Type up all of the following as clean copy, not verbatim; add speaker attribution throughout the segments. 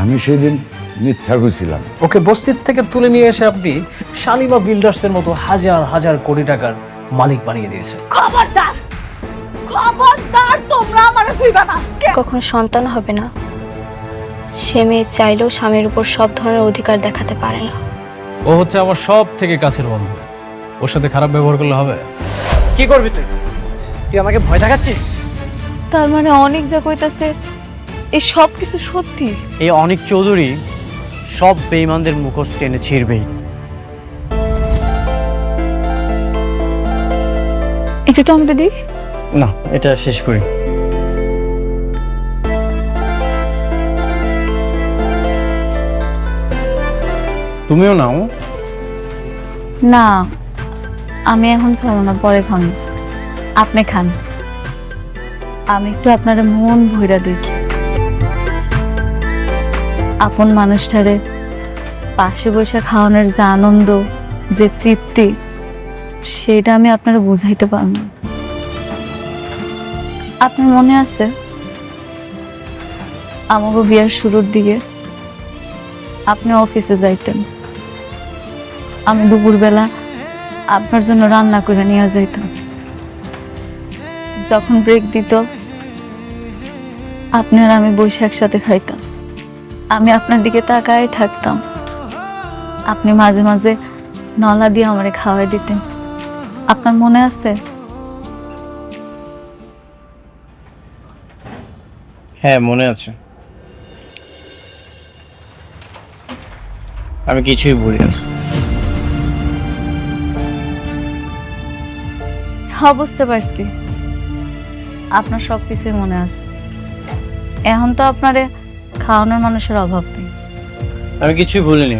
Speaker 1: আমি সেদিন মিথ্যা কইছিলাম।
Speaker 2: ওকে বস্তির থেকে তুলে নিয়ে এসে আপনি শালিমা বিল্ডার্সের মতো হাজার হাজার কোটি টাকার মালিক বানিয়ে দিয়েছেন।
Speaker 3: খবরদার, খবরদার, তোমরা আমারে ছুঁইবা না।
Speaker 4: কখনো সন্তান হবে না, সে মেয়ে চাইলেও স্বামীর উপর সব ধরনের অধিকার দেখাতে পারে না।
Speaker 2: ও হচ্ছে আমার সব থেকে কাছের বন্ধু, ওর সাথে খারাপ ব্যবহার করলে হবে? কি করবি তুই? তুই আমাকে ভয় দেখাচ্ছিস?
Speaker 5: তার মানে অনেক যা কইতাছে এই সব কিছু সত্যি?
Speaker 6: এই অনিক চৌধুরী সব বেঈমানদের মুখোশ টেনে ছিঁড়বেই।
Speaker 5: এটা টমেটো দি
Speaker 6: না, এটা শেষ করি। তুমিও নাও।
Speaker 5: না, আমি এখন খাবো না, পরে খান। আপনি খান, আমি একটু আপনার মন ভইরা দেখি। আপন মানুষটারে পাশে বসে খাওয়ানোর যে আনন্দ, যে তৃপ্তি, সেটা আমি আপনারা বুঝাইতে পারব না। আপনার মনে আছে আমাকে বিয়ার শুরুর দিকে আপনি অফিসে যাইতেন, আমি দুপুরবেলা আপনার জন্য রান্না করে নিয়ে যাইতাম। যখন ব্রেক দিত আপনার আমি বসে একসাথে খাইতাম। আমি আপনার দিকে তাকায় থাকতাম, আপনি মাঝে মাঝে নলা দিয়ে আমারে খাওয়াই দিতেন। আপনার মনে আছে?
Speaker 6: হ্যাঁ, মনে আছে। আমি কিছুই ভুলি না।
Speaker 5: হ্যাঁ, বুঝতে পারছি, আপনার সব কিছুই মনে আছে। এখন তো আপনারে খাওয়ানোর মানুষের অভাব নেই।
Speaker 6: আমি কিছুই ভুলিনি,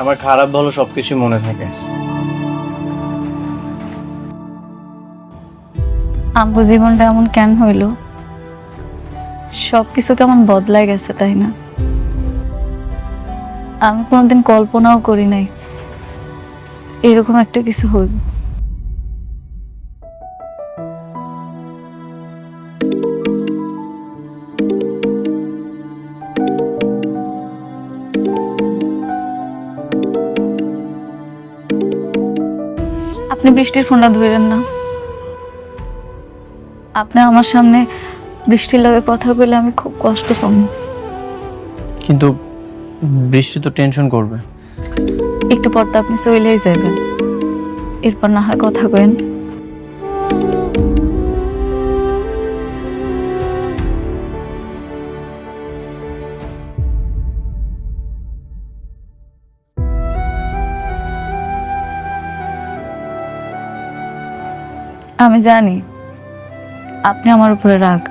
Speaker 6: আমার খারাপ ভালো সবকিছু মনে থাকে।
Speaker 5: আমগো জীবনটা এমন কেন হইল? সবকিছু কেমন বদলায় গেছে, তাই না? আমি কোনোদিন কল্পনাও করি নাই এরকম একটা কিছু হইব। আপনি বৃষ্টির ফোনটা ধরেন না। আপনি আমার সামনে বৃষ্টির লগে কথা বলে আমি খুব কষ্ট পাব।
Speaker 6: কিন্তু বৃষ্টি তো টেনশন করবে।
Speaker 5: একটু পর তো আপনি চলেই যাবেন, এরপর না হয় কথা কইন। আমি জানি আপনি আমার উপরে রাগ,